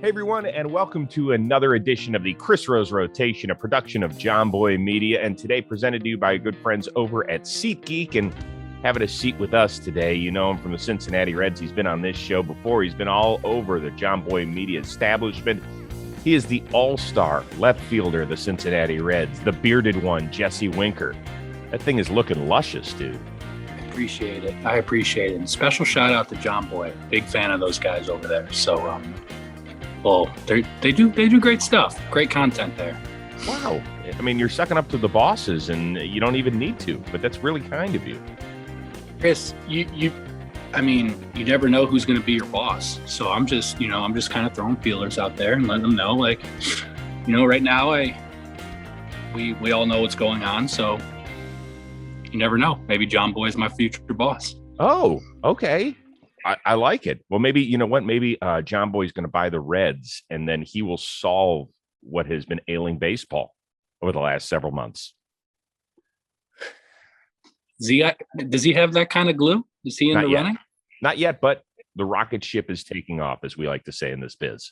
Hey everyone, and welcome to another edition of the Chris Rose Rotation, a production of Jomboy Media, and today presented to you by good friends over at SeatGeek. And having a seat with us today, you know him from the Cincinnati Reds. He's been on this show before. He's been all over the Jomboy Media establishment. He is the all-star left fielder of the Cincinnati Reds, the bearded one, Jesse Winker. That thing is looking luscious, dude. I appreciate it. And special shout out to Jomboy. Big fan of those guys over there. So, they do great stuff. Great content there. Wow. I mean, you're sucking up to the bosses, and you don't even need to, but that's really kind of you. Chris, you never know who's going to be your boss. So I'm just kind of throwing feelers out there and letting them know, right now we all know what's going on. So you never know. Maybe Jomboy is my future boss. Oh, okay. I like it. Well, maybe, you know what? Maybe Jomboy is going to buy the Reds, and then he will solve what has been ailing baseball over the last several months. Does he have that kind of glue? Is he in the running? Not yet, but the rocket ship is taking off, as we like to say in this biz.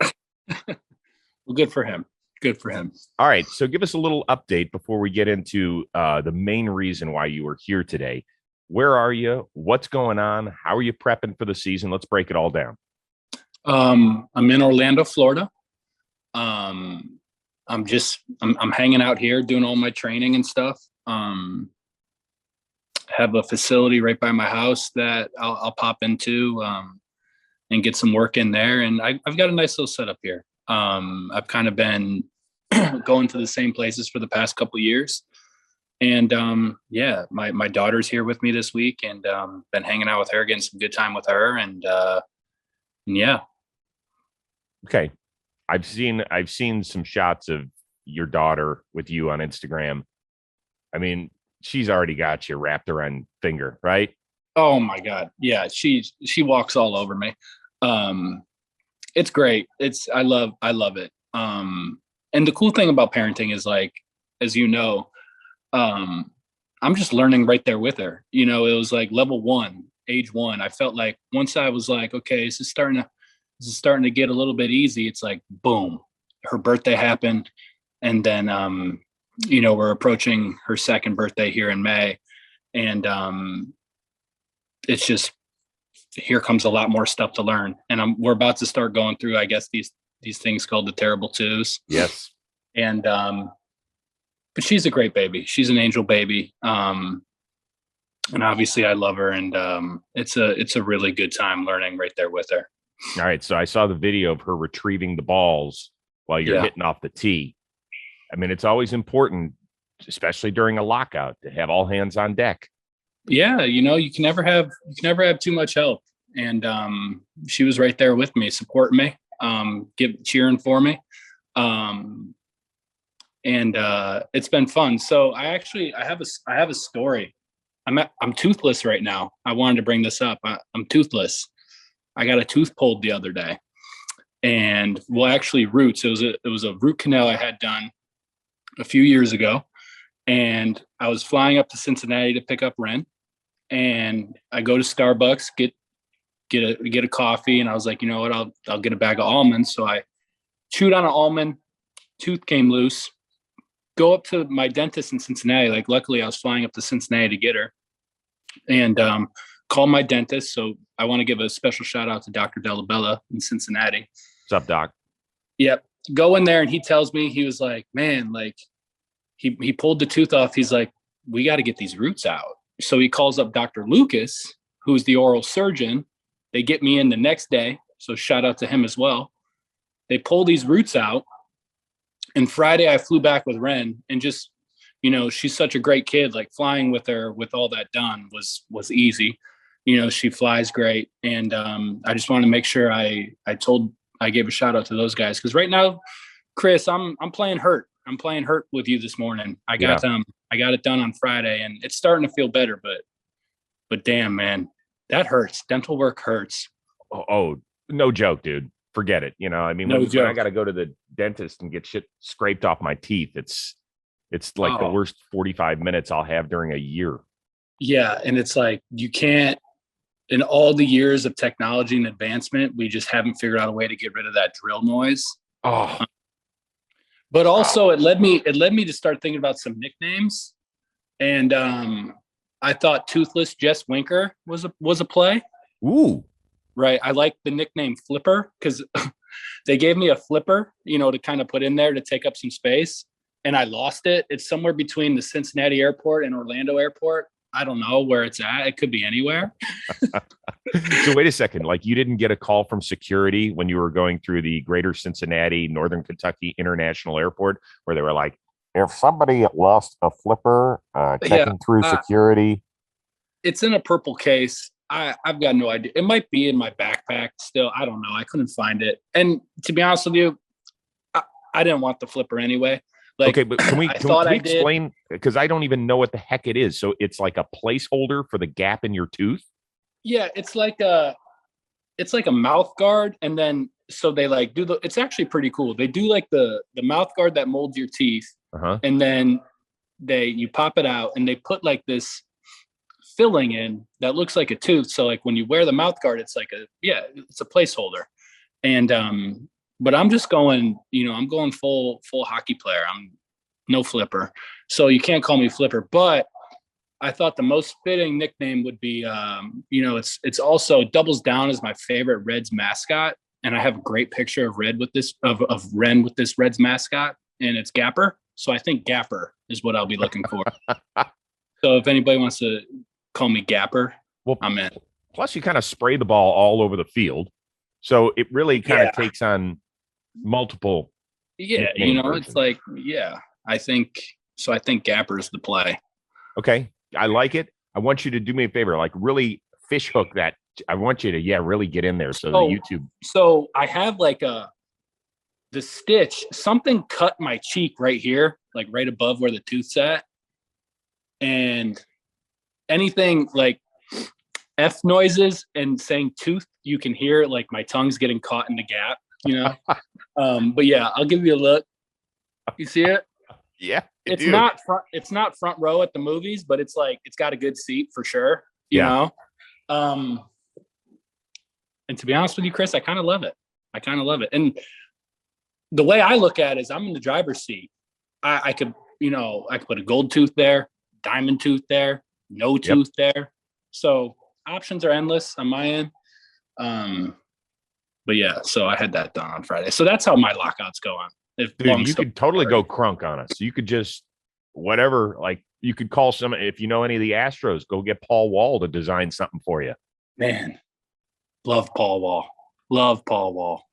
Well, good for him. Good for him. All right. So give us a little update before we get into the main reason why you were here today. Where are you? What's going on? How are you prepping for the season? Let's break it all down. I'm in Orlando, Florida. I'm hanging out here doing all my training and stuff. Have a facility right by my house that I'll pop into and get some work in there. And I've got a nice little setup here. I've kind of been going to the same places for the past couple of years. And my daughter's here with me this week, and been hanging out with her, getting some good time with her. And yeah. Okay. I've seen some shots of your daughter with you on Instagram. I mean, she's already got you wrapped around finger, right? Oh my God. Yeah. She walks all over me. It's great. I love it. And the cool thing about parenting is, like, as you know, I'm just learning right there with her. You know, it was like level 1, age 1. I felt like once I was like, okay, this is starting to get a little bit easy. It's like, boom, her birthday happened. And then, we're approaching her second birthday here in May. And, it's just, here comes a lot more stuff to learn. And we're about to start going through, I guess, these things called the terrible twos. Yes. And, but she's a great baby. She's an angel baby. And obviously I love her, and it's a really good time learning right there with her. All right. So I saw the video of her retrieving the balls while you're hitting off the tee. I mean, it's always important, especially during a lockout, to have all hands on deck. Yeah. You can never have too much help. And she was right there with me, supporting me, cheering for me. And it's been fun. So I have a story. I'm toothless right now. I wanted to bring this up. I'm toothless. I got a tooth pulled the other day, and actually roots. It was a root canal I had done a few years ago, and I was flying up to Cincinnati to pick up Ren, and I go to Starbucks, get a coffee, and I was like, you know what, I'll get a bag of almonds. So I chewed on an almond, tooth came loose. Go up to my dentist in Cincinnati. Like, luckily I was flying up to Cincinnati to get her, and call my dentist. So I want to give a special shout out to Dr. Delabella in Cincinnati. What's up, Doc? Yep. Go in there, and he tells me, he was like, man, like he pulled the tooth off. He's like, we got to get these roots out. So he calls up Dr. Lucas, who's the oral surgeon. They get me in the next day. So shout out to him as well. They pull these roots out. And Friday I flew back with Ren, and just, she's such a great kid. Like, flying with her with all that done was easy. She flies great. And I just wanted to make sure I gave a shout out to those guys. Cause right now, Chris, I'm playing hurt. I'm playing hurt with you this morning. I got it done on Friday, and it's starting to feel better, but damn, man, that hurts. Dental work hurts. Oh, no joke, dude. Forget it. When I got to go to the dentist and get shit scraped off my teeth, it's like the worst 45 minutes I'll have during a year. Yeah. And it's like, you can't in all the years of technology and advancement, we just haven't figured out a way to get rid of that drill noise. Oh, but also it led me to start thinking about some nicknames. And I thought Toothless Jess Winker was a play. ooh. Right. I like the nickname Flipper because they gave me a flipper, to kind of put in there to take up some space. And I lost it. It's somewhere between the Cincinnati airport and Orlando airport. I don't know where it's at. It could be anywhere. So wait a second. Like, you didn't get a call from security when you were going through the greater Cincinnati, Northern Kentucky International Airport, where they were like, if somebody lost a flipper, checking through security. It's in a purple case. I've got no idea. It might be in my backpack still. I don't know. I couldn't find it. And to be honest with you, I didn't want the flipper anyway. Like, okay, but can we explain? Because I don't even know what the heck it is. So it's like a placeholder for the gap in your tooth? Yeah, it's like a mouth guard. And then, so they like it's actually pretty cool. They do like the mouth guard that molds your teeth. And then you pop it out and they put like this filling in that looks like a tooth. So like when you wear the mouth guard, it's like it's a placeholder. And but I'm just going, I'm going full hockey player. I'm no flipper. So you can't call me Flipper, but I thought the most fitting nickname would be it's also doubles down as my favorite Reds mascot. And I have a great picture of Ren with this Reds mascot, and it's Gapper. So I think Gapper is what I'll be looking for. So if anybody wants to call me Gapper, I'm in. Plus, you kind of spray the ball all over the field, so it really kind of takes on multiple. Yeah, versions. It's like, I think so. I think Gapper is the play. Okay, I like it. I want you to do me a favor, like really fish hook that. I want you to really get in there. So the YouTube. So I have like the stitch. Something cut my cheek right here, like right above where the tooth's at, and anything like F noises and saying tooth, you can hear like my tongue's getting caught in the gap, but yeah, I'll give you a look. You see it? Yeah. It's not front row at the movies, but it's like, it's got a good seat for sure. You know? And to be honest with you, Chris, I kind of love it. And the way I look at it is I'm in the driver's seat. I could put a gold tooth there, diamond tooth there, no tooth there. So options are endless on my end. But yeah, so I had that done on Friday. So that's how my lockout's going. Dude, you could totally go crunk on us. You could just whatever, like you could call if you know any of the Astros, go get Paul Wall to design something for you. Man, love Paul Wall.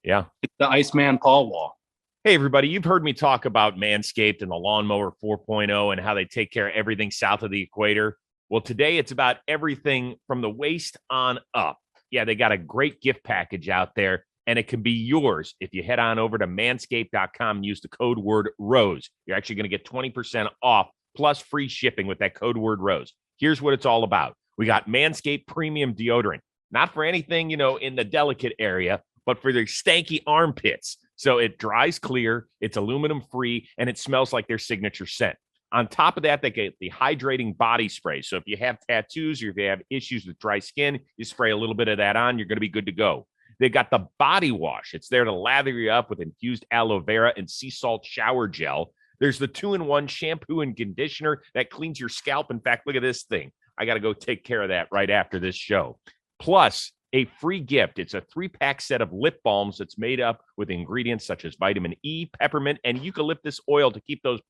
Yeah. It's the Iceman Paul Wall. Hey, everybody, you've heard me talk about Manscaped and the Lawnmower 4.0 and how they take care of everything south of the equator. Well, today it's about everything from the waist on up. Yeah, they got a great gift package out there, and it can be yours if you head on over to manscaped.com and use the code word ROSE. You're actually going to get 20% off plus free shipping with that code word ROSE. Here's what it's all about. We got Manscaped Premium Deodorant, not for anything, in the delicate area, but for their stanky armpits. So it dries clear, it's aluminum free, and it smells like their signature scent. On top of that, they get the hydrating body spray. So if you have tattoos or if you have issues with dry skin, you spray a little bit of that on, you're going to be good to go. They got the body wash. It's there to lather you up with infused aloe vera and sea salt shower gel. There's the 2-in-1 shampoo and conditioner that cleans your scalp. In fact, look at this thing. I got to go take care of that right after this show. Plus, a free gift. It's a 3-pack set of lip balms that's made up with ingredients such as vitamin E, peppermint, and eucalyptus oil to keep those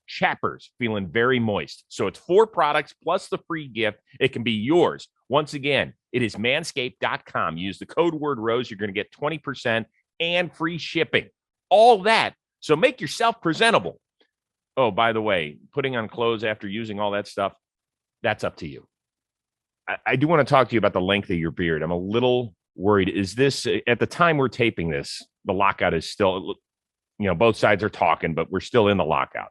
chappers feeling very moist. So it's 4 products plus the free gift. It can be yours. Once again, it is manscaped.com. Use the code word ROSE. You're going to get 20% and free shipping. All that. So make yourself presentable. Oh, by the way, putting on clothes after using all that stuff, that's up to you. I do want to talk to you about the length of your beard. I'm a little worried. Is this, at the time we're taping this, the lockout is still, both sides are talking, but we're still in the lockout.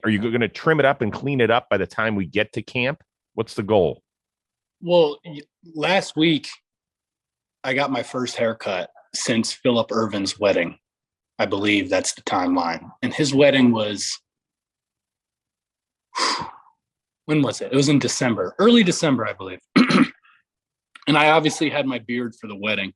Are you going to trim it up and clean it up by the time we get to camp? What's the goal? Well, last week I got my first haircut since Philip Irvin's wedding. I believe that's the timeline. And his wedding was when was it? It was in December, early December, I believe. And I obviously had my beard for the wedding,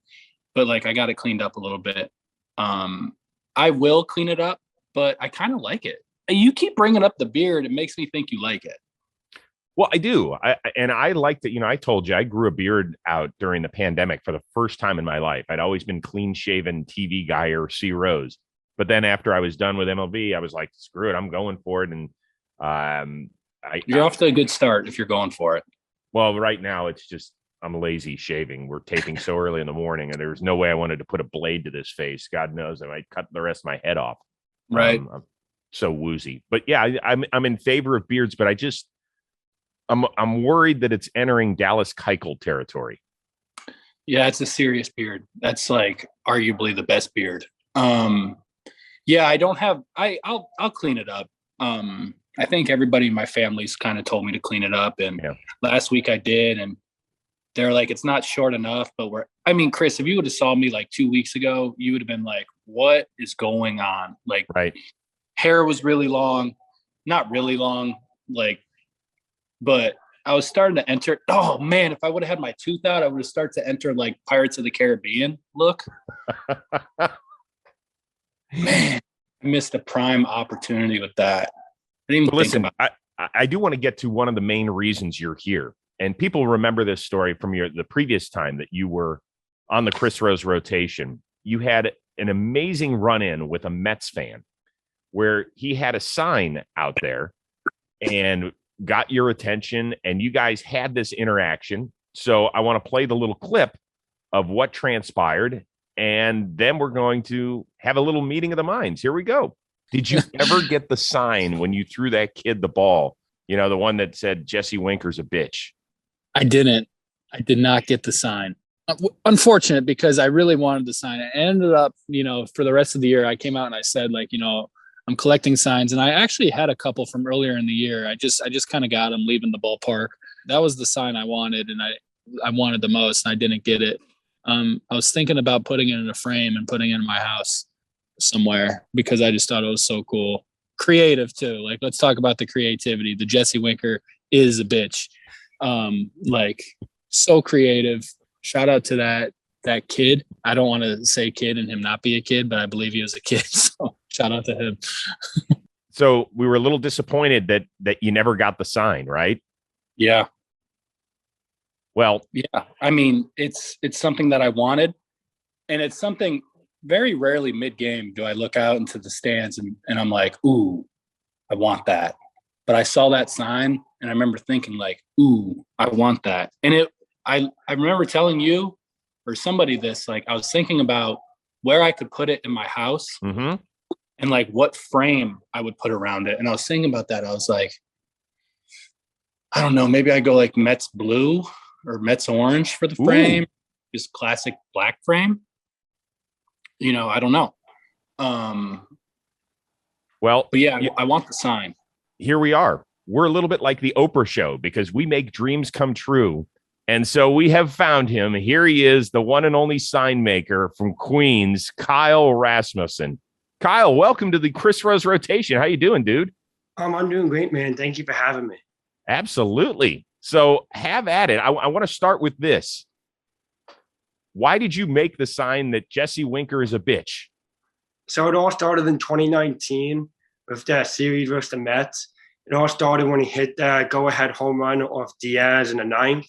but like I got it cleaned up a little bit. I will clean it up, but I kind of like it. You keep bringing up the beard. It makes me think you like it. Well, I do. I like that. I told you I grew a beard out during the pandemic for the first time in my life. I'd always been clean shaven TV guy or C Rose. But then after I was done with MLB, I was like, screw it, I'm going for it. And you're off to a good start if you're going for it. Well, right now it's just I'm lazy shaving. We're taping so early in the morning, and there's no way I wanted to put a blade to this face. God knows I might cut the rest of my head off. Right. I'm so woozy. But yeah, I'm in favor of beards, but I'm worried that it's entering Dallas Keuchel territory. Yeah, it's a serious beard. That's like arguably the best beard. Yeah, I don't have. I'll clean it up. I think everybody in my family's kind of told me to clean it up, and last week I did, and they're like, it's not short enough. But Chris, if you would have saw me like 2 weeks ago, you would have been like, what is going on? Like, right. Hair was really long, not really long, but I was starting to enter. Oh man, if I would have had my tooth out, I would have started to enter like Pirates of the Caribbean look. Man, I missed a prime opportunity with that. I didn't even think about it. I do want to get to one of the main reasons you're here. And people remember this story from the previous time that you were on the Chris Rose rotation. You had an amazing run-in with a Mets fan where he had a sign out there and got your attention, and you guys had this interaction. So I want to play the little clip of what transpired, and then we're going to have a little meeting of the minds. Here we go. Did you ever get the sign when you threw that kid the ball? The one that said Jesse Winker's a bitch. I didn't. I did not get the sign. Unfortunate, because I really wanted the sign. I ended up, for the rest of the year, I came out and I said, I'm collecting signs, and I actually had a couple from earlier in the year. I just kind of got them leaving the ballpark. That was the sign I wanted, and I wanted the most, and I didn't get it. I was thinking about putting it in a frame and putting it in my house somewhere because I just thought it was so cool. Creative too. Like, let's talk about the creativity. The Jesse Winker is a bitch. So creative. Shout out to that kid. I don't want to say kid and him not be a kid, but I believe he was a kid. So shout out to him. So we were a little disappointed that you never got the sign, right? Yeah. Well, yeah. It's something that I wanted, and it's something very rarely mid-game do I look out into the stands and I'm like, ooh, I want that. But I saw that sign and I remember thinking like, ooh, I want that. And I remember telling you or somebody this, like I was thinking about where I could put it in my house and like what frame I would put around it. And I was thinking about that. I was like, I don't know, maybe I go like Mets blue or Mets orange for the frame, just classic black frame. I don't know. Well, but yeah, I want the sign. Here we are. We're a little bit like the Oprah show because we make dreams come true. And so we have found him. Here he is, the one and only sign maker from Queens, Kyle Rasmussen. Kyle, welcome to the Chris Rose rotation. How you doing, dude? I'm doing great, man. Thank you for having me. Absolutely. So have at it. I want to start with this. Why did you make the sign that Jesse Winker is a bitch? So it all started in 2019 with that series versus the Mets. It all started when he hit that go-ahead home run off Diaz in the ninth.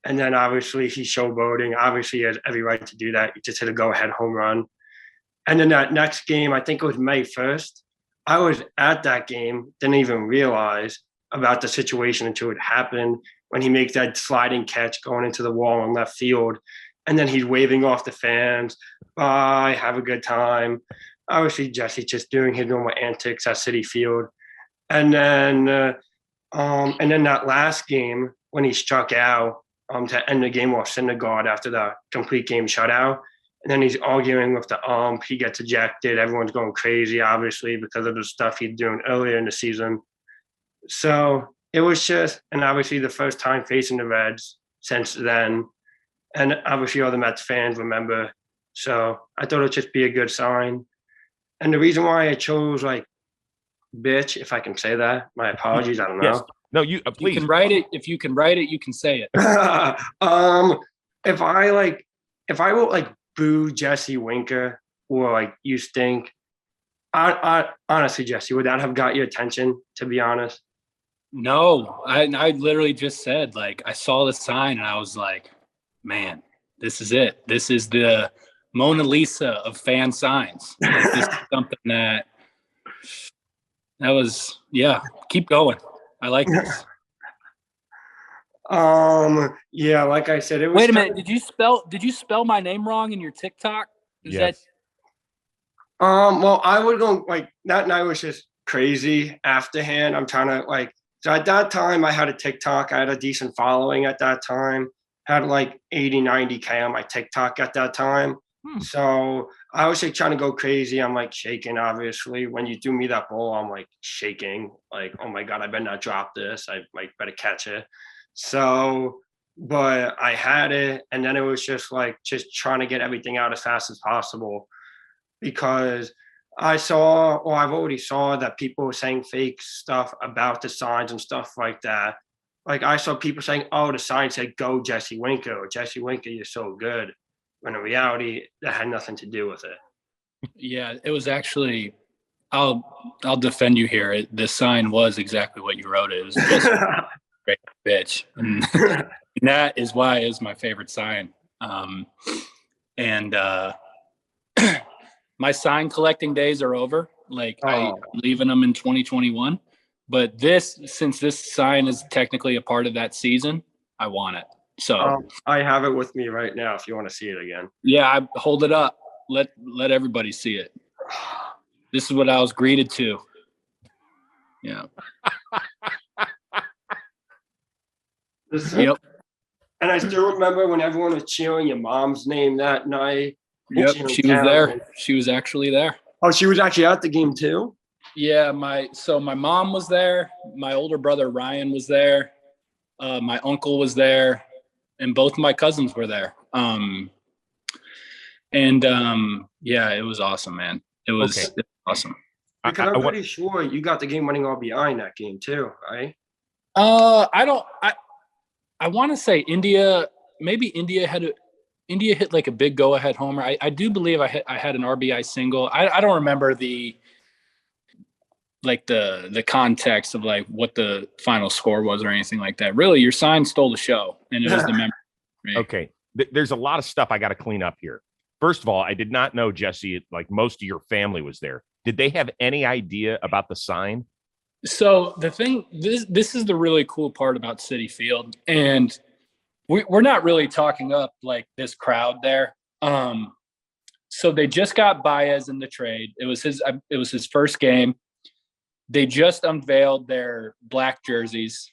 And then obviously he's showboating. Obviously he has every right to do that. He just hit a go-ahead home run. And then that next game, I think it was May 1st, I was at that game, didn't even realize about the situation until it happened when he makes that sliding catch going into the wall on left field. And then he's waving off the fans. Bye, have a good time. Obviously, Jesse's just doing his normal antics at Citi Field. And then that last game when he struck out to end the game off Syndergaard after the complete game shutout. And then he's arguing with the ump. He gets ejected. Everyone's going crazy, obviously, because of the stuff he's doing earlier in the season. So it was just, and obviously the first time facing the Reds since then. And obviously all the Mets fans remember. So I thought it would just be a good sign. And the reason why I chose like bitch, if I can say that, my apologies, I don't know. No, you please. You can write it. If you can write it, you can say it. If I wrote like boo Jesse Winker or like you stink, I honestly, Jesse, would that have got your attention, to be honest? No, I literally just said, like, I saw the sign and I was like, man, this is it. This is the Mona Lisa of fan signs. Like, this is something that was, yeah, keep going. I like this. Yeah, like I said, it was. Wait a minute. Did you spell my name wrong in your TikTok? Yes. Well, I would go like that night was just crazy afterhand. I'm trying to like, so at that time I had a TikTok. I had a decent following at that time. Had like 80, 90K on my TikTok at that time. So I was like trying to go crazy. I'm like shaking, obviously. When you do me that ball, I'm like shaking. Like, oh my God, I better not drop this. I like better catch it. So, but I had it. And then it was just like, just trying to get everything out as fast as possible. Because I've already saw that people were saying fake stuff about the signs and stuff like that. Like I saw people saying, oh, the sign said, go Jesse Winker, or Jesse Winker, you're so good. When in reality, that had nothing to do with it. Yeah, it was actually, I'll defend you here. The sign was exactly what you wrote. It was just great bitch. And that is why it is my favorite sign. My sign collecting days are over. Like I'm leaving them in 2021. But since this sign is technically a part of that season, I want it. So I have it with me right now if you want to see it again. Yeah, I hold it up. Let everybody see it. This is what I was greeted to. Yeah. Yep. And I still remember when everyone was cheering your mom's name that night. Yep, she was there. She was actually there. Oh, she was actually at the game too? Yeah, my mom was there. My older brother Ryan was there. My uncle was there, and both my cousins were there. Yeah, it was awesome, man. It was awesome. Because I'm pretty sure you got the game-winning RBI in that game too, right? I want to say India hit like a big go-ahead homer. I do believe I had an RBI single. I don't remember the context of like what the final score was or anything like that. Really, your sign stole the show, and it was the memory. Right? Okay, there's a lot of stuff I got to clean up here. First of all, I did not know, Jesse, like most of your family was there. Did they have any idea about the sign? So the thing, this is the really cool part about Citi Field, and we're not really talking up like this crowd there. So they just got Baez in the trade. It was his first game. They just unveiled their black jerseys,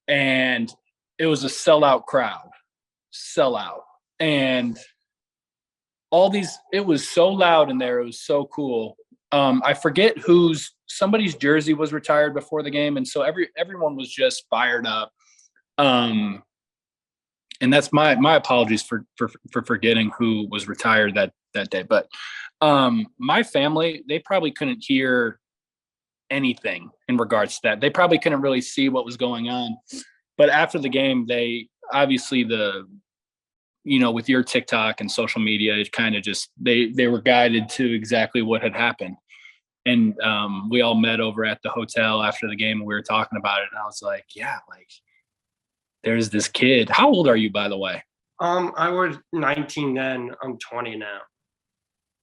and it was a sellout crowd. And it was so loud in there. It was so cool. I forget somebody's jersey was retired before the game. And so everyone was just fired up. And that's my apologies for forgetting who was retired that day. But my family, they probably couldn't hear anything in regards to that. They probably couldn't really see what was going on. But after the game, they obviously with your TikTok and social media, it kind of just, they were guided to exactly what had happened. And we all met over at the hotel after the game and we were talking about it. And I was like, yeah, like there's this kid. How old are you, by the way? I was 19 then. I'm 20 now.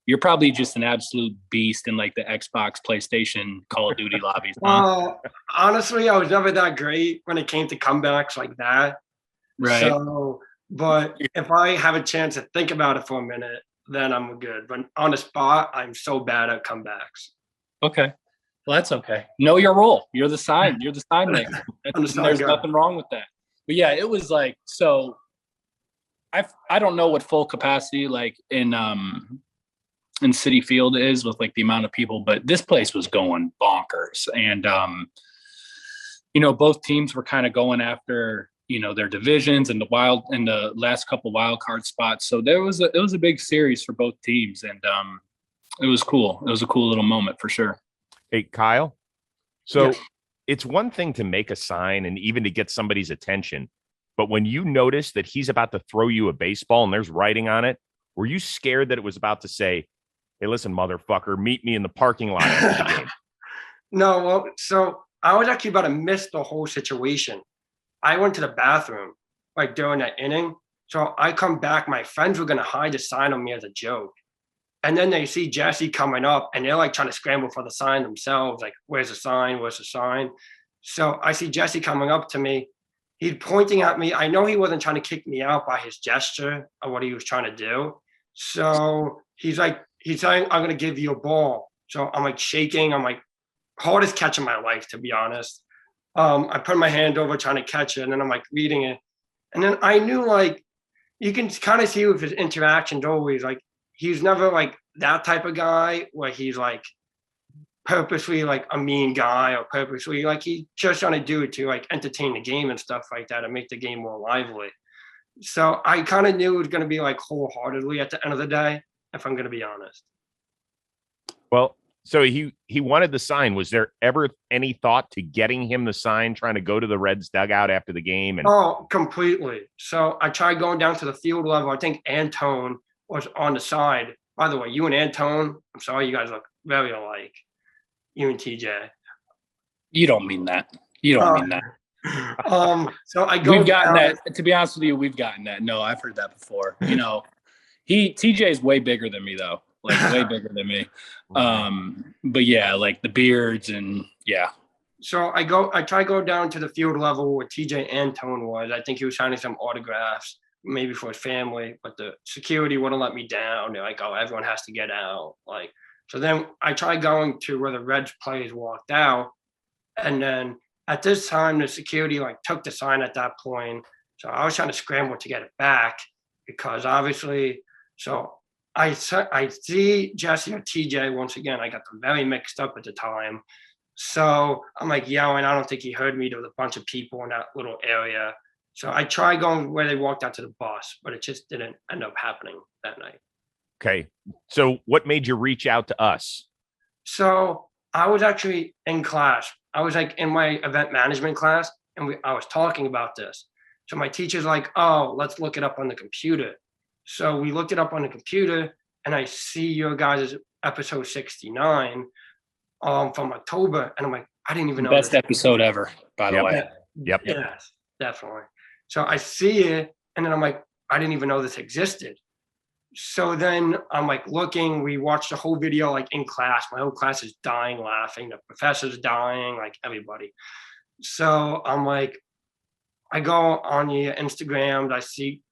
You're probably just an absolute beast in like the Xbox, PlayStation, Call of Duty lobbies. Huh? Honestly, I was never that great when it came to comebacks like that. Right. So, but if I have a chance to think about it for a minute, then I'm good. But on the spot, I'm so bad at comebacks. Okay. Well, that's okay. Know your role. You're the sign maker. There's nothing wrong with that. But yeah, it was like, so I don't know what full capacity like in Citi Field is with like the amount of people, but this place was going bonkers. And both teams were kind of going after their divisions and the last couple wild card spots. So it was a big series for both teams, and it was cool. It was a cool little moment for sure. Hey, Kyle. So it's one thing to make a sign and even to get somebody's attention. But when you notice that he's about to throw you a baseball and there's writing on it, were you scared that it was about to say, hey, listen, motherfucker, meet me in the parking lot after the game? No, well, so I was actually about to miss the whole situation. I went to the bathroom like during that inning. So I come back, my friends were going to hide the sign on me as a joke. And then they see Jesse coming up and they're like trying to scramble for the sign themselves. Like, where's the sign? Where's the sign? So I see Jesse coming up to me. He's pointing at me. I know he wasn't trying to kick me out by his gesture of what he was trying to do. So he's saying, I'm going to give you a ball. So I'm like shaking. I'm like, hardest catch of my life, to be honest. I put my hand over trying to catch it, and then I'm like reading it. And then I knew, like, you can kind of see with his interactions always, like, he's never like that type of guy where he's like purposely like a mean guy or purposely like he's just trying to do it to like entertain the game and stuff like that and make the game more lively. So I kind of knew it was going to be like wholeheartedly at the end of the day, if I'm going to be honest. Well, so he wanted the sign. Was there ever any thought to getting him the sign, trying to go to the Reds dugout after the game? Oh, completely. So I tried going down to the field level. I think Antone was on the side. By the way, you and Antone, I'm sorry, you guys look very alike. You and TJ. You don't mean that. You don't mean that. So I go. We've gotten that. To be honest with you, we've gotten that. No, I've heard that before. You know, TJ is way bigger than me though. Like way bigger than me. But yeah, like the beards and yeah. So I try to go down to the field level where TJ Antone was. I think he was signing some autographs, maybe for his family, but the security wouldn't let me down. They're like, oh, everyone has to get out. Like, so then I tried going to where the Reds players walked out. And then at this time, the security like took the sign at that point. So I was trying to scramble to get it back because obviously, so I see Jesse or TJ once again. I got them very mixed up at the time. So I'm like yelling. I don't think he heard me. There was a bunch of people in that little area. So I tried going where they walked out to the bus, but it just didn't end up happening that night. Okay. So what made you reach out to us? So I was actually in class. I was like in my event management class, and I was talking about this. So my teacher's like, oh, let's look it up on the computer. So we looked it up on the computer, and I see your guys' episode 69 from October, and I'm like, I didn't even know. Best episode ever, by the way. Yep. Yes, definitely. So I see it, and then I'm like, I didn't even know this existed. So then I'm like looking, we watched the whole video like in class. My whole class is dying laughing. The professor's dying, like everybody. So I'm like, I go on your Instagram. I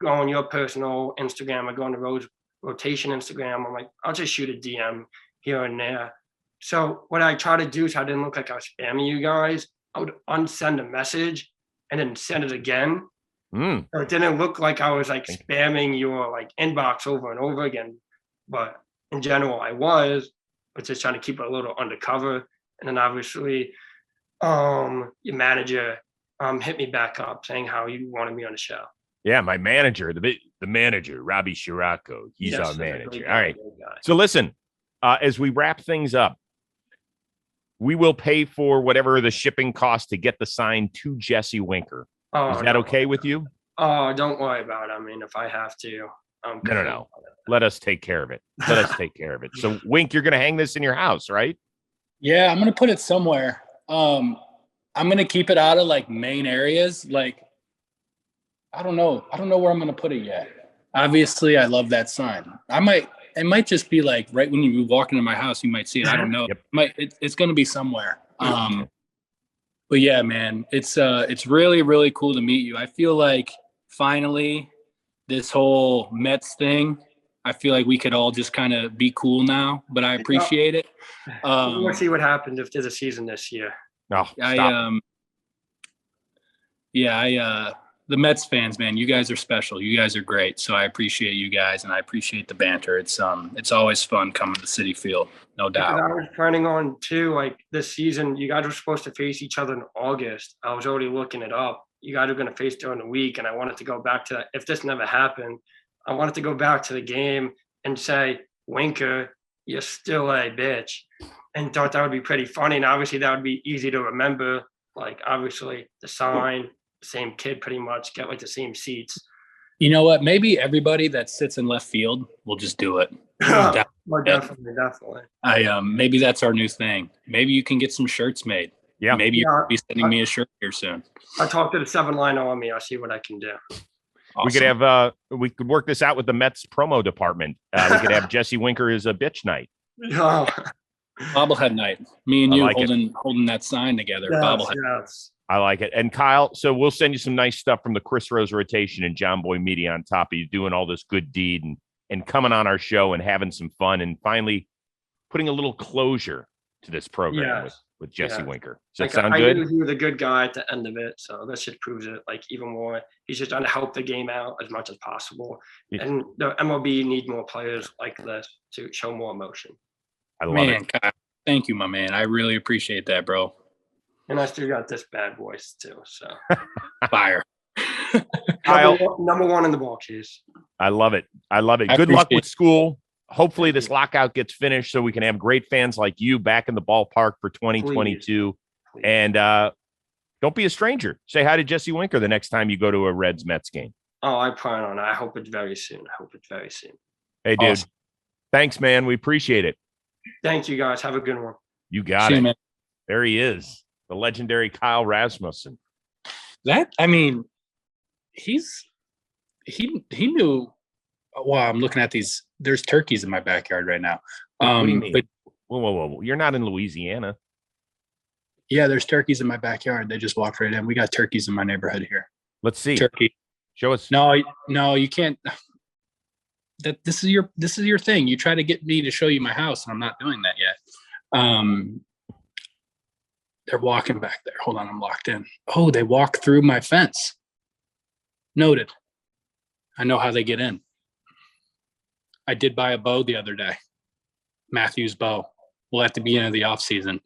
go on your personal Instagram. I go on the rotation Instagram. I'm like, I'll just shoot a DM here and there. So what I try to do is I didn't look like I was spamming you guys. I would unsend a message and then send it again. So it didn't look like I was like spamming your like inbox over and over again. But in general, I was, but just trying to keep it a little undercover. And then obviously your manager hit me back up saying how you wanted me on the show. Yeah, my manager, the manager, Robbie Scirocco. He's our manager. All right. So listen, as we wrap things up, we will pay for whatever the shipping costs to get the sign to Jesse Winker. Is that okay with you? Oh, don't worry about it. I mean, if I have to. No. Let us take care of it. So, Wink, you're going to hang this in your house, right? Yeah, I'm going to put it somewhere. I'm going to keep it out of like main areas. Like, I don't know where I'm going to put it yet. Obviously, I love that sign. It might just be like right when you walk into my house, you might see it. I don't know. Yep. It's going to be somewhere. But yeah, man, it's really, really cool to meet you. I feel like finally this whole Mets thing, I feel like we could all just kind of be cool now, but I appreciate it. We'll see what happens if there's a season this year. No, stop. The Mets fans, man, you guys are special. You guys are great. So I appreciate you guys, and I appreciate the banter. It's always fun coming to Citi Field, no doubt. Because I was planning on too, like this season, you guys were supposed to face each other in August. I was already looking it up. You guys are going to face during the week, and I wanted to go back to that. If this never happened, I wanted to go back to the game and say, Winker, you're still a bitch, and thought that would be pretty funny. And obviously that would be easy to remember Like, obviously, the sign, same kid pretty much, get like the same seats. You know what? Maybe everybody that sits in left field will just do it. Well, definitely. Maybe that's our new thing. Maybe you can get some shirts made. Yeah. Maybe you'll be sending me a shirt here soon. I talked to the 7-line Army. I'll see what I can do. Awesome. We could have we could work this out with the Mets promo department. We could have Jesse Winker as a bitch night. Oh. Bobblehead night. Me and you like holding that sign together. Yes, Bobblehead. yes. I like it. And Kyle, so we'll send you some nice stuff from the Chris Rose rotation and Jomboy Media on top of you doing all this good deed and coming on our show and having some fun and finally putting a little closure to this program with Jesse Winker. Does that sound good? I knew he was a good guy at the end of it, so this just proves it like even more. He's just trying to help the game out as much as possible. Yeah. And the MLB need more players like this to show more emotion. I love it. Kyle, thank you, my man. I really appreciate that, bro. And I still got this bad voice too, so fire. Kyle, number one in the ball case. I love it. Good luck with school. Hopefully this lockout gets finished so we can have great fans like you back in the ballpark for 2022. Please. And don't be a stranger. Say hi to Jesse Winker the next time you go to a Reds-Mets game. Oh, I plan on it. I hope it's very soon. Hey, dude. Awesome. Thanks, man. We appreciate it. Thank you, guys. Have a good one. You got it. Man. There he is, the legendary Kyle Rasmussen. He knew. Wow, I'm looking at these. There's turkeys in my backyard right now. What do you mean? But, whoa. You're not in Louisiana. Yeah, there's turkeys in my backyard. They just walked right in. We got turkeys in my neighborhood here. Let's see. Turkey. Show us. No, you can't. This is your thing. You try to get me to show you my house, and I'm not doing that yet. They're walking back there. Hold on, I'm locked in. Oh, they walk through my fence. Noted. I know how they get in. I did buy a bow the other day. Matthew's bow. Well, at the beginning of the off season,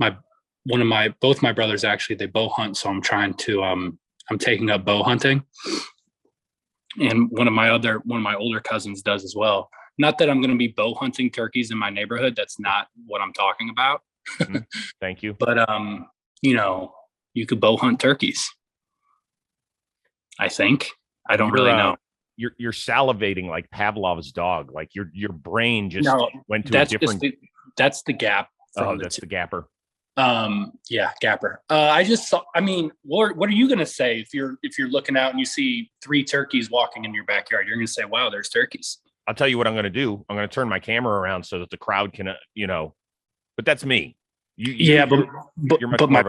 both my brothers actually, they bow hunt. So I'm trying to, I'm taking up bow hunting. And one of my older cousins does as well. Not that I'm going to be bow hunting turkeys in my neighborhood. That's not what I'm talking about. Mm-hmm. Thank you. But, you could bow hunt turkeys. I think. I don't really know. You're salivating like Pavlov's dog. Like your brain just went to a different. That's the gap. That's the gapper. Yeah, gapper. I just saw. I mean, what are you gonna say if you're looking out and you see 3 turkeys walking in your backyard? You're gonna say, "Wow, there's turkeys." I'll tell you what I'm gonna do. I'm gonna turn my camera around so that the crowd can, But that's me. But my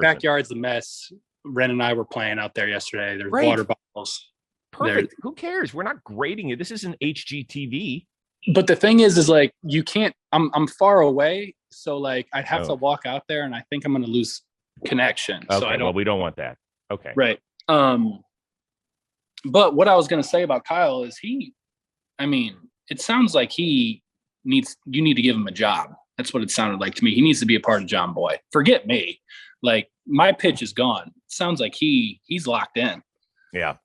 backyard's a mess. Ren and I were playing out there yesterday. There's water bottles. Perfect. Who cares? We're not grading it. This isn't HGTV. But the thing is like you can't. I'm far away, so like I'd have to walk out there, and I think I'm going to lose connection. Okay, so well, we don't want that. Okay. Right. But what I was going to say about Kyle is it sounds like you need to give him a job. That's what it sounded like to me. He needs to be a part of Jomboy. Forget me. Like my pitch is gone. It sounds like he's locked in. Yeah.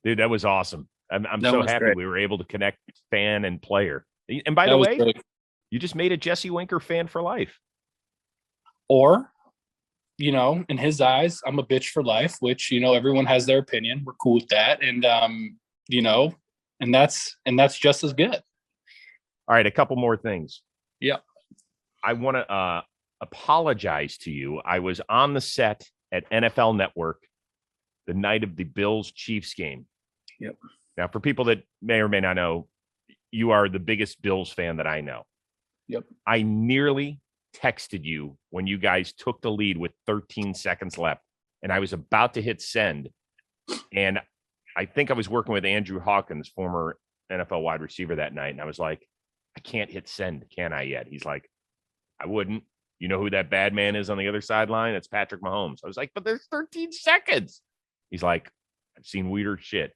Dude, that was awesome. I'm so happy we were able to connect fan and player. And by the way, you just made a Jesse Winker fan for life. Or, in his eyes, I'm a bitch for life, which, everyone has their opinion. We're cool with that. And, and that's just as good. All right. A couple more things. Yeah. I want to apologize to you. I was on the set at NFL Network the night of the Bills-Chiefs game. Yep. Now, for people that may or may not know, you are the biggest Bills fan that I know. Yep. I nearly texted you when you guys took the lead with 13 seconds left, and I was about to hit send. And I think I was working with Andrew Hawkins, former NFL wide receiver, that night. And I was like, I can't hit send, can I yet? He's like, I wouldn't. You know who that bad man is on the other sideline? It's Patrick Mahomes. I was like, but there's 13 seconds. He's like, I've seen weirder shit.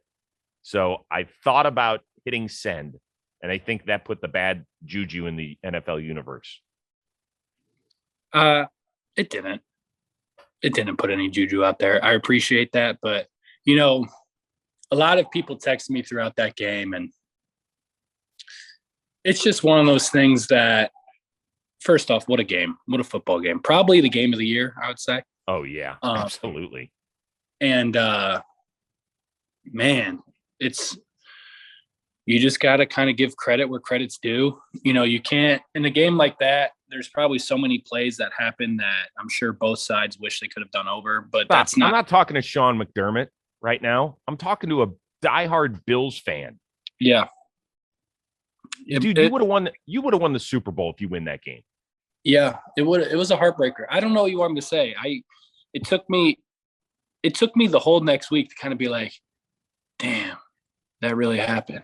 So I thought about hitting send, and I think that put the bad juju in the NFL universe. It didn't. It didn't put any juju out there. I appreciate that, but a lot of people texted me throughout that game, and it's just one of those things that, first off, what a game. What a football game. Probably the game of the year, I would say. Oh yeah, absolutely. And man, you just got to kind of give credit where credit's due. You can't, in a game like that, there's probably so many plays that happen that I'm sure both sides wish they could have done over, but that's not. I'm not talking to Sean McDermott right now. I'm talking to a diehard Bills fan. Yeah. Dude, you would have won. You would have won the Super Bowl if you win that game. Yeah, it was a heartbreaker. I don't know what you want me to say. It took me the whole next week to kind of be like, damn, that really happened.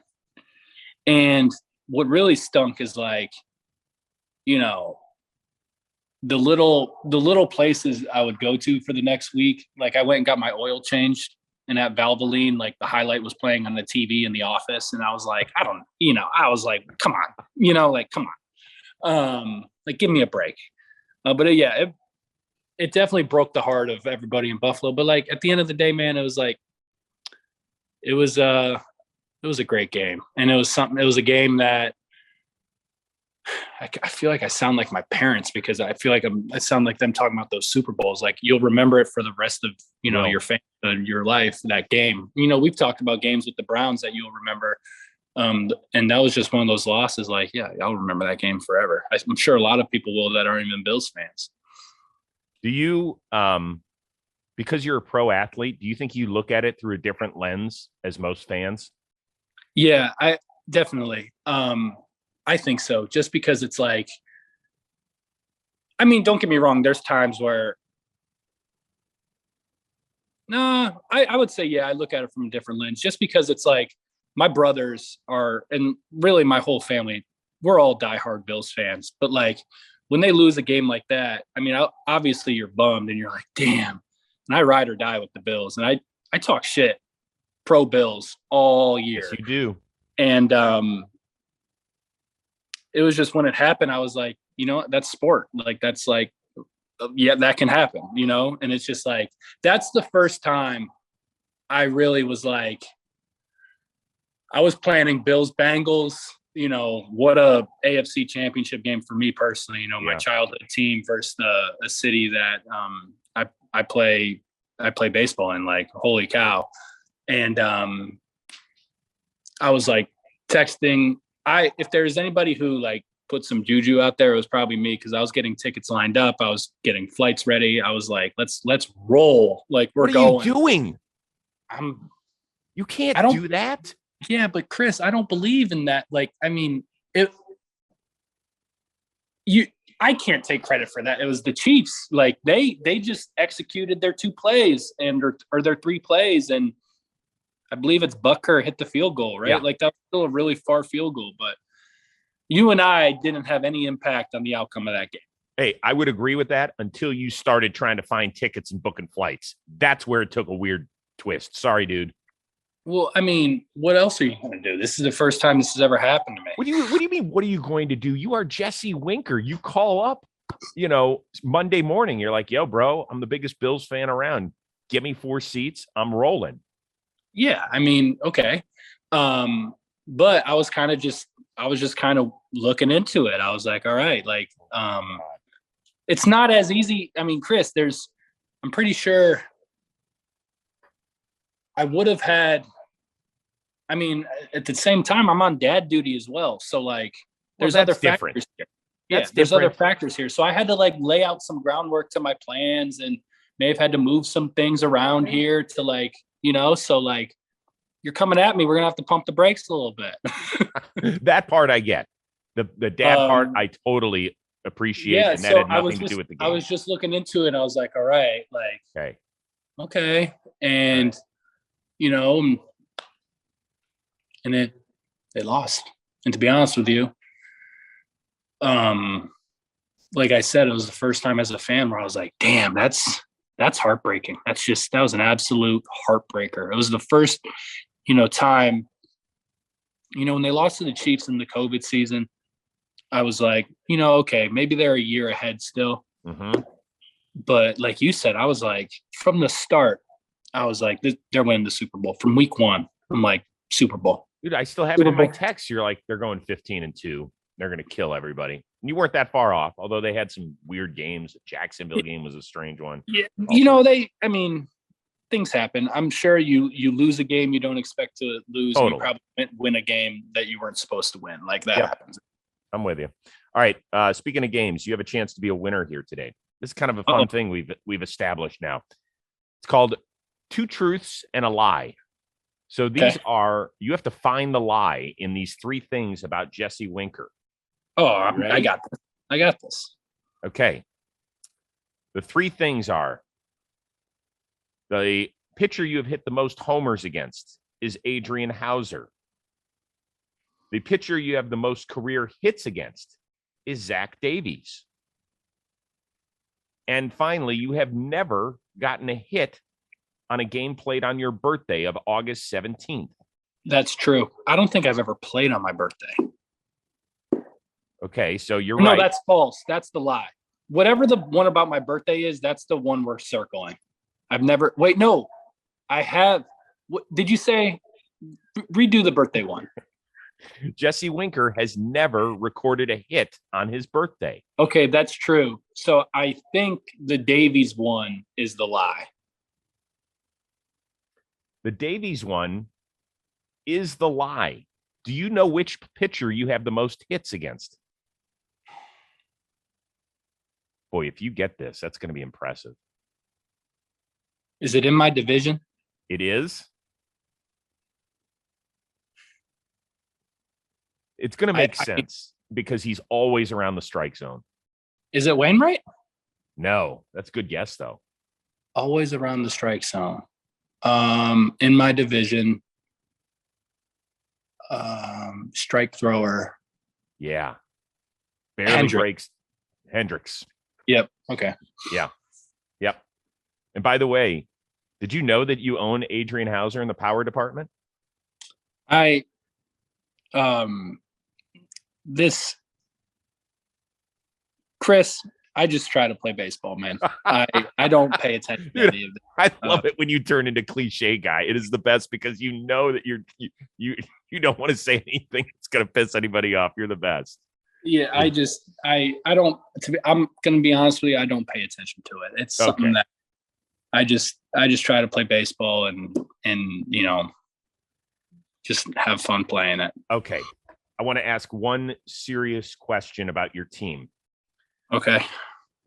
And what really stunk is like, the little places I would go to for the next week. Like I went and got my oil changed, and at Valvoline, like the highlight was playing on the TV in the office. And I was like, I was like, come on, come on. Like, give me a break. But it definitely broke the heart of everybody in Buffalo. But like at the end of the day, man, it was a great game. And it was a game that I feel like I sound like my parents, because I feel like I sound like them talking about those Super Bowls. Like you'll remember it for the rest of, your family, your life, that game. We've talked about games with the Browns that you'll remember. And that was just one of those losses. Like, yeah, I'll remember that game forever. I'm sure a lot of people will that aren't even Bills fans. Do you, because you're a pro athlete, do you think you look at it through a different lens as most fans? Yeah, I definitely. I think so. Just because it's like, I mean, don't get me wrong. There's times where, I would say, yeah, I look at it from a different lens, just because it's like my brothers are, and really my whole family, we're all diehard Bills fans. But like when they lose a game like that, I mean, obviously you're bummed and you're like, damn. And I ride or die with the Bills, and I talk shit pro Bills all year. Yes, you do. And it was just when it happened, I was like, that's sport. Like, that's like, yeah, that can happen, and it's just like, that's the first time I really was like, I was planning Bills Bengals, what a AFC championship game for me personally, my childhood team versus a city that I play baseball in, like, holy cow. And I was like texting, if there's anybody who like put some juju out there, it was probably me, because I was getting tickets lined up. I was getting flights ready. I was like, let's roll. Like, we're going. What are you doing? You can't do that. Yeah, but Chris, I don't believe in that. Like, I mean, I can't take credit for that. It was the Chiefs. Like they just executed their 2 plays or their 3 plays, and I believe it's Butker hit the field goal, right? Yeah. Like that was still a really far field goal, but you and I didn't have any impact on the outcome of that game. Hey, I would agree with that until you started trying to find tickets and booking flights. That's where it took a weird twist. Sorry, dude. Well, I mean, what else are you going to do? This is the first time this has ever happened to me. What do you mean? What are you going to do? You are Jesse Winker. You call up, Monday morning. You're like, yo, bro, I'm the biggest Bills fan around. Give me 4 seats. I'm rolling. Yeah, I mean, okay. But I was just kind of looking into it. I was like, all right, like, it's not as easy. I mean, Chris, I'm pretty sure I would have had, I mean, at the same time, I'm on dad duty as well. So like, there's other factors here. Yeah, there's other factors here. So I had to like lay out some groundwork to my plans, and may have had to move some things around here to like, so like, you're coming at me, we're going to have to pump the brakes a little bit. That part I get. The dad part I totally appreciate. Yeah, and that so had nothing to do with the game. I was just looking into it. I was like, all right, like, okay. And, and they lost. And to be honest with you, like I said, it was the first time as a fan where I was like, damn, that's heartbreaking. That was an absolute heartbreaker. It was the first, time, when they lost to the Chiefs in the COVID season, I was like, okay, maybe they're a year ahead still. Mm-hmm. But like you said, I was like, from the start, I was like, they're winning the Super Bowl. From week 1, I'm like, Super Bowl. Dude, I still have it in my text. You're like, they're going 15-2. They're going to kill everybody. You weren't that far off, although they had some weird games. The Jacksonville game was a strange one. Yeah, Also. Things happen. I'm sure you lose a game you don't expect to lose. Totally. And you probably win a game that you weren't supposed to win. Like that happens. I'm with you. All right. Speaking of games, you have a chance to be a winner here today. This is kind of a fun thing we've established now. It's called Two Truths and a Lie. So these are, you have to find the lie in these three things about Jesse Winker. Oh, I got this. Okay. The three things are: the pitcher you have hit the most homers against is Adrian Hauser. The pitcher you have the most career hits against is Zach Davies. And finally, you have never gotten a hit on a game played on your birthday of August 17th. That's true. I don't think I've ever played on my birthday. Okay, so you're right. No, that's false. That's the lie. Whatever the one about my birthday is, that's the one we're circling. I've never. Wait, no. I have. What did you say? Redo the birthday one. Jesse Winker has never recorded a hit on his birthday. Okay, that's true. So I think the Davies one is the lie. The Davies one is the lie. Do you know which pitcher you have the most hits against? Boy, if you get this, that's going to be impressive. Is it in my division? It is. It's going to make sense because he's always around the strike zone. Is it Wainwright? No, that's a good guess, though. Always around the strike zone. In my division, strike thrower. Yeah. Barely breaks. Hendricks. Yep. Okay. Yeah. Yep. And by the way, did you know that you own Adrian Hauser in the power department? Chris, I just try to play baseball, man. I don't pay attention to any of this. I love it when you turn into cliche guy. It is the best because you know that you don't want to say anything that's going to piss anybody off. You're the best. Yeah, I don't. I'm going to be honest with you. I don't pay attention to it. It's something that I just try to play baseball and just have fun playing it. Okay, I want to ask one serious question about your team. Okay,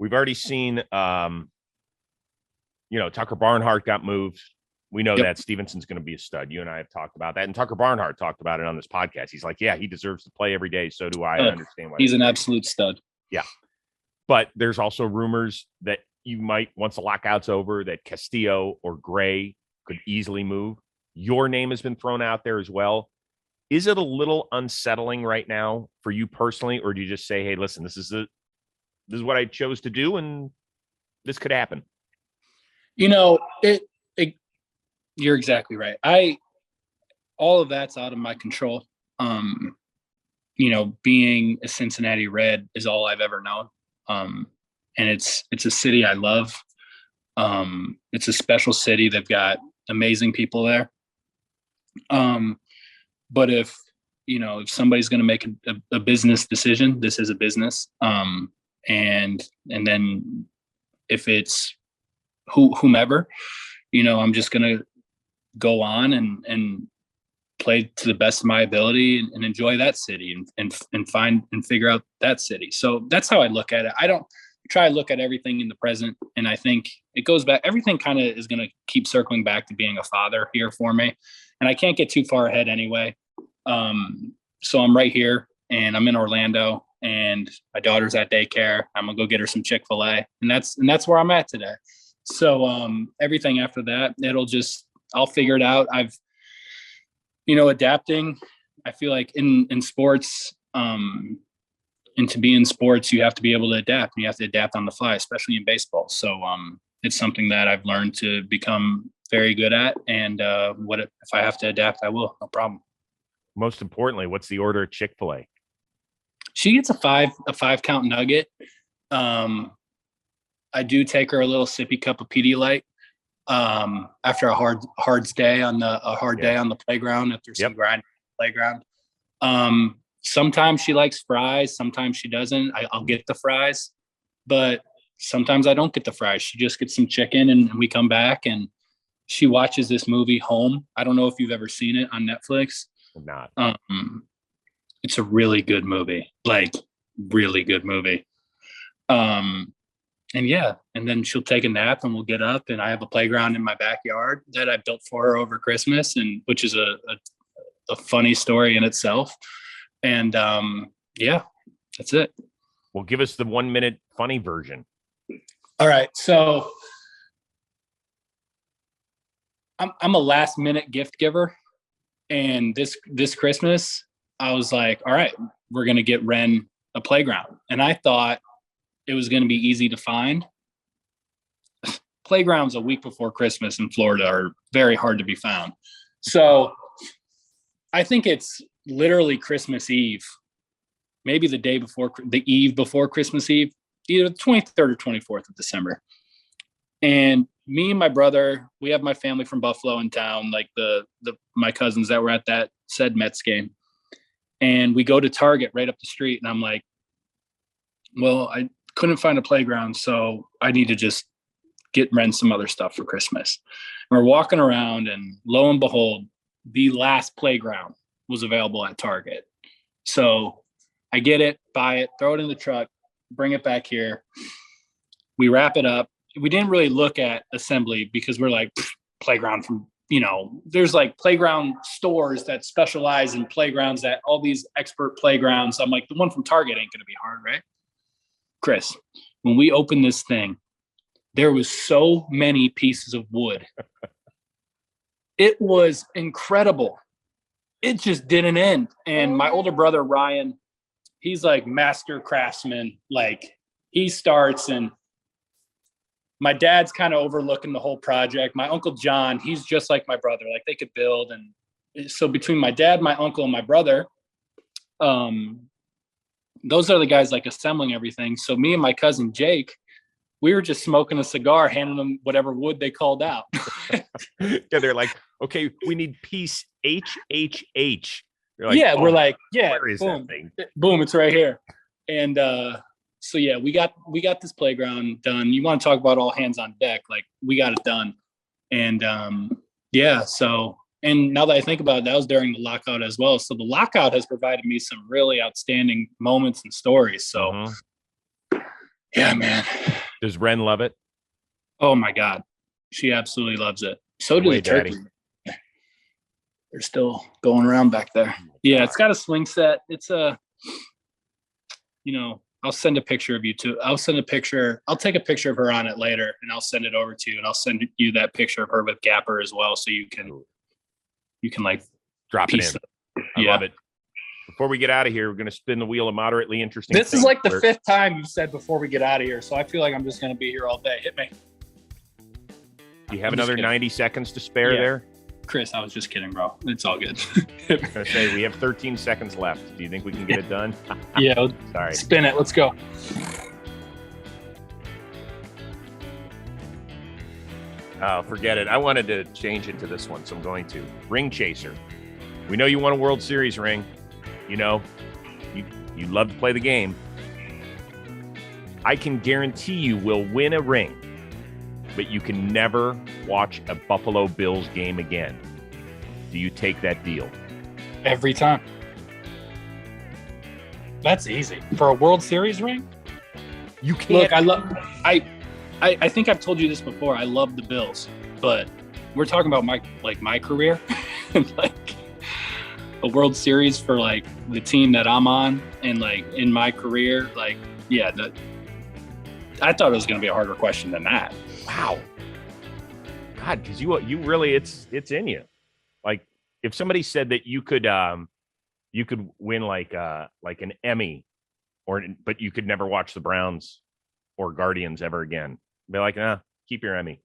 we've already seen. Tucker Barnhart got moved. We know that Stevenson's going to be a stud. You and I have talked about that. And Tucker Barnhart talked about it on this podcast. He's like, yeah, he deserves to play every day. So do I. I understand why. He's an absolute stud. Yeah. But there's also rumors that you might, once the lockout's over, that Castillo or Gray could easily move. Your name has been thrown out there as well. Is it a little unsettling right now for you personally? Or do you just say, hey, listen, this is what I chose to do and this could happen? You're exactly right. All of that's out of my control. Being a Cincinnati Red is all I've ever known. And it's a city I love. It's a special city. They've got amazing people there. But if somebody's going to make a business decision, this is a business. And then if it's whomever, I'm just going to go on and play to the best of my ability and enjoy that city and find and figure out that city. So that's how I look at it. I don't try to look at everything in the present. And I think it goes back, everything kind of is going to keep circling back to being a father here for me. And I can't get too far ahead anyway. So I'm right here and I'm in Orlando and my daughter's at daycare. I'm gonna go get her some Chick-fil-A and that's where I'm at today. So everything after that, I'll figure it out. I've, adapting. I feel like in sports, and to be in sports, you have to be able to adapt. You have to adapt on the fly, especially in baseball. So it's something that I've learned to become very good at. And if I have to adapt, I will. No problem. Most importantly, what's the order at Chick-fil-A? She gets a five count nugget. I do take her a little sippy cup of Pedialyte after a hard day on the playground after some grind playground. Sometimes she likes fries. Sometimes she doesn't. I'll get the fries, but sometimes I don't get the fries. She just gets some chicken, and we come back and she watches this movie Home. I don't know if you've ever seen it on Netflix. Not. It's a really good movie, like really good movie. And yeah, and then she'll take a nap and we'll get up, and I have a playground in my backyard that I built for her over Christmas, and which is a funny story in itself. And yeah, that's it. Well, give us the 1 minute funny version. All right. So I'm a last minute gift giver. And this Christmas, I was like, all right, we're going to get Ren a playground. And I thought it was going to be easy to find. Playgrounds a week before Christmas in Florida are very hard to be found. So I think it's literally Christmas Eve, maybe the eve before Christmas Eve, either the 23rd or 24th of December. And me and my brother, we have my family from Buffalo in town, like my cousins that were at that said Mets game. And we go to Target right up the street. And I'm like, well, I couldn't find a playground, so I need to just get Ren some other stuff for Christmas. And we're walking around, and lo and behold, the last playground was available at Target. So I get it, buy it, throw it in the truck, bring it back here. We wrap it up. We didn't really look at assembly because we're like, playground from, there's like playground stores that specialize in playgrounds, that all these expert playgrounds. I'm like, the one from Target ain't going to be hard, right? Chris, when we opened this thing, there was so many pieces of wood. It was incredible. It just didn't end. And my older brother, Ryan, he's like master craftsman. Like he starts, and my dad's kind of overlooking the whole project. My uncle John, he's just like my brother. Like they could build. And so between my dad, my uncle, and my brother, those are the guys like assembling everything. So me and my cousin Jake, we were just smoking a cigar, handing them whatever wood they called out. Yeah, they're like, okay, we need piece HHH. Like, yeah, we're like, yeah, where is boom, that thing? Boom, it's right here. And so yeah, we got this playground done. You want to talk about all hands on deck? Like we got it done. And yeah, so. And now that I think about it, that was during the lockout as well. So the lockout has provided me some really outstanding moments and stories. So, yeah, man. Does Ren love it? Oh, my God. She absolutely loves it. So do the turkey. They're still going around back there. Yeah, it's got a swing set. It's I'll send a picture of you too. I'll take a picture of her on it later, and I'll send it over to you. And I'll send you that picture of her with Gapper as well, so you can like drop it in. I love it. Before we get out of here, we're going to spin the wheel of moderately interesting. This is like the fifth time you've said before we get out of here. So I feel like I'm just going to be here all day. Hit me. Do you have another 90 seconds to spare there? Chris, I was just kidding, bro. It's all good. I was going to say, we have 13 seconds left. Do you think we can get it done? Yeah. Sorry. Spin it. Let's go. Oh, forget it. I wanted to change it to this one, so I'm going to. Ring Chaser. We know you won a World Series ring. You love to play the game. I can guarantee you will win a ring, but you can never watch a Buffalo Bills game again. Do you take that deal? Every time. That's easy. For a World Series ring? You can't. Look, I think I've told you this before. I love the Bills, but we're talking about my career and like a World Series for like the team that I'm on and like in my career. Like, yeah, I thought it was going to be a harder question than that. Wow. God, because you really, it's in you. Like if somebody said that you could win like an Emmy but you could never watch the Browns or Guardians ever again. Be like, keep your Emmy.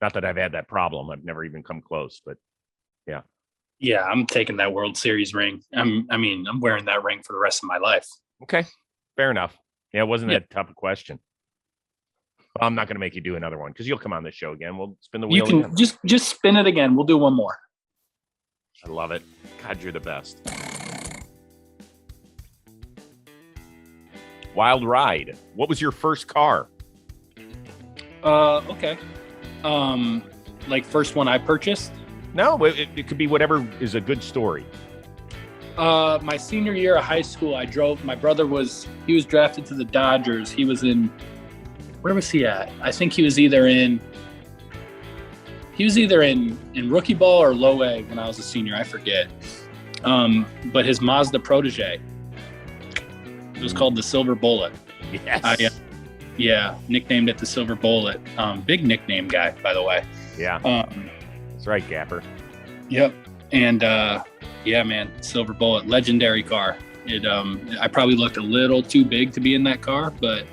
Not that I've had that problem. I've never even come close, but yeah. Yeah, I'm taking that World Series ring. I'm wearing that ring for the rest of my life. Okay, fair enough. Yeah, it wasn't that tough a question. Well, I'm not going to make you do another one because you'll come on this show again. We'll spin the wheel again. Just spin it again. We'll do one more. I love it. God, you're the best. Wild ride. What was your first car? Okay. Like first one I purchased? No, it could be whatever is a good story. My senior year of high school, my brother was drafted to the Dodgers. He was where was he at? I think he was either in rookie ball or low A when I was a senior. I forget. But his Mazda protege, it was called the Silver Bullet. Yes. Yeah, nicknamed it the Silver Bullet. Big nickname guy, by the way. Yeah. That's right, Gapper. Yep. And yeah, man, Silver Bullet, legendary car. I probably looked a little too big to be in that car, but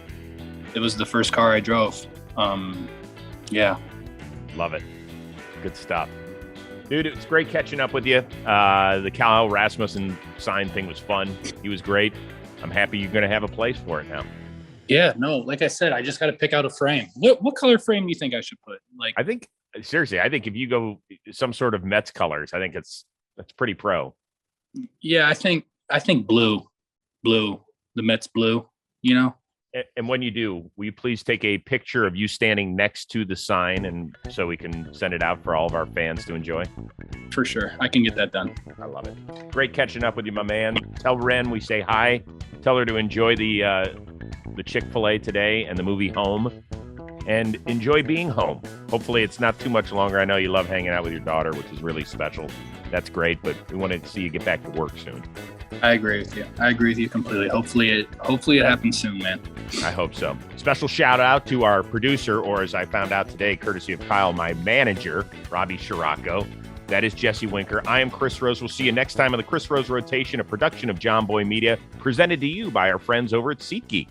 it was the first car I drove. Yeah. Love it. Good stuff. Dude, it was great catching up with you. The Kyle Rasmussen sign thing was fun. He was great. I'm happy you're going to have a place for it now. Yeah, no, like I said, I just got to pick out a frame. What color frame do you think I should put? Like, I think if you go some sort of Mets colors, I think that's pretty pro. Yeah, I think blue, the Mets blue, you know? And when you do, will you please take a picture of you standing next to the sign, and so we can send it out for all of our fans to enjoy? For sure. I can get that done. I love it. Great catching up with you, my man. Tell Ren we say hi. Tell her to enjoy the Chick-fil-A today and the movie Home, and enjoy being home. Hopefully it's not too much longer. I know you love hanging out with your daughter, which is really special. That's great, but we want to see you get back to work soon. I agree with you. I agree with you completely. Hopefully it happens soon, man. I hope so. Special shout out to our producer, or as I found out today, courtesy of Kyle, my manager, Robbie Scirocco. That is Jesse Winker. I am Chris Rose. We'll see you next time on the Chris Rose Rotation, a production of Jomboy Media, presented to you by our friends over at SeatGeek.